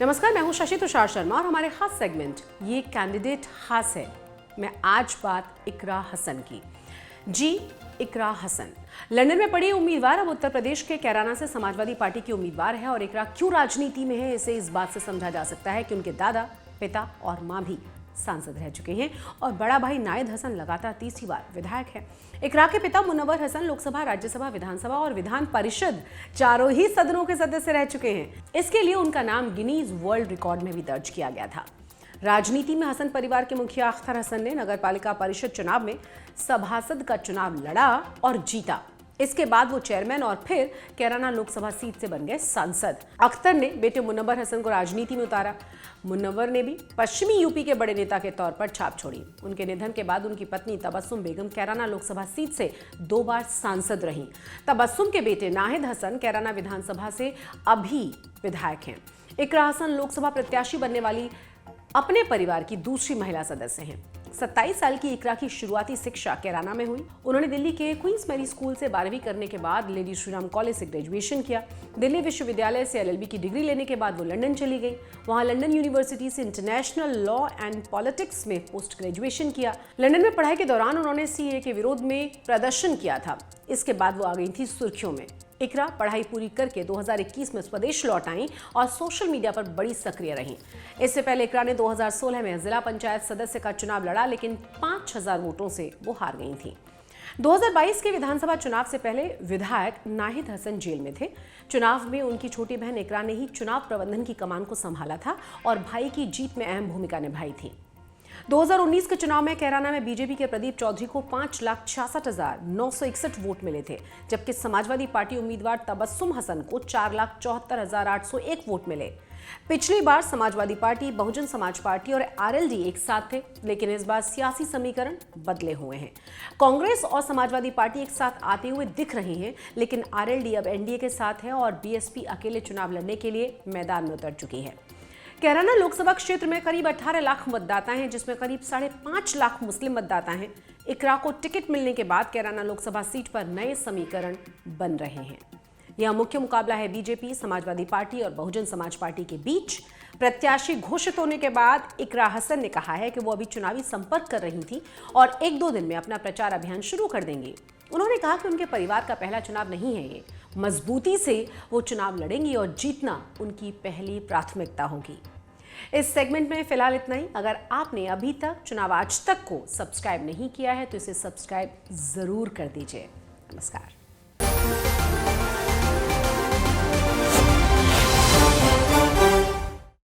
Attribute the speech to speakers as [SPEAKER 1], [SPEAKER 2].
[SPEAKER 1] नमस्कार, मैं हूं शशि तुषार शर्मा और हमारे खास सेगमेंट ये कैंडिडेट खास है मैं आज बात इकरा हसन की। जी, इकरा हसन लंदन में पढ़ी उम्मीदवार अब उत्तर प्रदेश के कैराना से समाजवादी पार्टी की उम्मीदवार है। और इकरा क्यों राजनीति में है इसे इस बात से समझा जा सकता है कि उनके दादा, पिता और मां भी सांसद रह चुके हैं और बड़ा भाई नाहिद हसन लगातार तीसरी बार विधायक है। इकरा के पिता मुनव्वर हसन लोकसभा, राज्यसभा, विधानसभा और विधान परिषद चारों ही सदनों के सदस्य रह चुके हैं। इसके लिए उनका नाम गिनीज वर्ल्ड रिकॉर्ड में भी दर्ज किया गया था। राजनीति में हसन परिवार के मुखिया अख्तर हसन ने नगरपालिका परिषद चुनाव में सभासद का चुनाव लड़ा और जीता। इसके बाद वो चेयरमैन और फिर कैराना लोकसभा सीट से बन गए सांसद। अख्तर ने बेटे मुनव्वर हसन को राजनीति में उतारा। मुनव्वर ने भी पश्चिमी यूपी के बड़े नेता के तौर पर छाप छोड़ी। उनके निधन के बाद उनकी पत्नी तबस्सुम बेगम कैराना लोकसभा सीट से 2 बार सांसद रहीं। तबस्सुम के बेटे नाहिद हसन कैराना विधानसभा से अभी विधायक हैं। इकरा हसन लोकसभा प्रत्याशी बनने वाली अपने परिवार की दूसरी महिला सदस्य हैं। 27 साल की इकरा की शुरुआती शिक्षा कैराना में हुई। उन्होंने दिल्ली के क्वींस मैरी स्कूल से 12वीं करने के बाद लेडी श्रीराम कॉलेज से ग्रेजुएशन किया। दिल्ली विश्वविद्यालय से LLB की डिग्री लेने के बाद वो लंदन चली गई। वहां लंदन यूनिवर्सिटी से इंटरनेशनल लॉ एंड पॉलिटिक्स में पोस्ट ग्रेजुएशन किया। लंदन में पढ़ाई के दौरान उन्होंने CAA के विरोध में प्रदर्शन किया था। इसके बाद वो आ गई थी सुर्खियों में। इकरा पढ़ाई पूरी करके 2021 में स्वदेश लौट आई और सोशल मीडिया पर बड़ी सक्रिय रहीं। इससे पहले इकरा ने 2016 में जिला पंचायत सदस्य का चुनाव लड़ा, लेकिन 5000 वोटों से वो हार गई थी। 2022 के विधानसभा चुनाव से पहले विधायक नाहिद हसन जेल में थे। चुनाव में उनकी छोटी बहन इकरा ने ही चुनाव प्रबंधन की कमान को संभाला था और भाई की जीत में अहम भूमिका निभाई थी। 2019 के चुनाव में कैराना में बीजेपी के प्रदीप चौधरी को 5,66,961 वोट मिले थे, जबकि समाजवादी पार्टी उम्मीदवार तबस्सुम हसन को 4,74,801 वोट मिले। पिछली बार समाजवादी पार्टी, बहुजन समाज पार्टी और RLD एक साथ थे, लेकिन इस बार सियासी समीकरण बदले हुए हैं। कांग्रेस और समाजवादी पार्टी एक साथ आते हुए दिख रही हैं, लेकिन RLD अब NDA के साथ है और BSP अकेले चुनाव लड़ने के लिए मैदान में उतर चुकी है। कैराना लोकसभा क्षेत्र में करीब 18 लाख मतदाता हैं, जिसमें करीब 5.5 लाख मुस्लिम मतदाता हैं। इकरा को टिकट मिलने के बाद कैराना लोकसभा सीट पर नए समीकरण बन रहे हैं। यह मुख्य मुकाबला है बीजेपी, समाजवादी पार्टी और बहुजन समाज पार्टी के बीच। प्रत्याशी घोषित होने के बाद इकरा हसन ने कहा है कि वो अभी चुनावी संपर्क कर रही थी और 1-2 दिन में अपना प्रचार अभियान शुरू कर देंगी। उन्होंने कहा कि उनके परिवार का पहला चुनाव नहीं है ये, मजबूती से वो चुनाव लड़ेंगी और जीतना उनकी पहली प्राथमिकता होगी। इस सेगमेंट में फिलहाल इतना ही। अगर आपने अभी तक चुनाव आज तक को सब्सक्राइब नहीं किया है तो इसे सब्सक्राइब जरूर कर दीजिए। नमस्कार।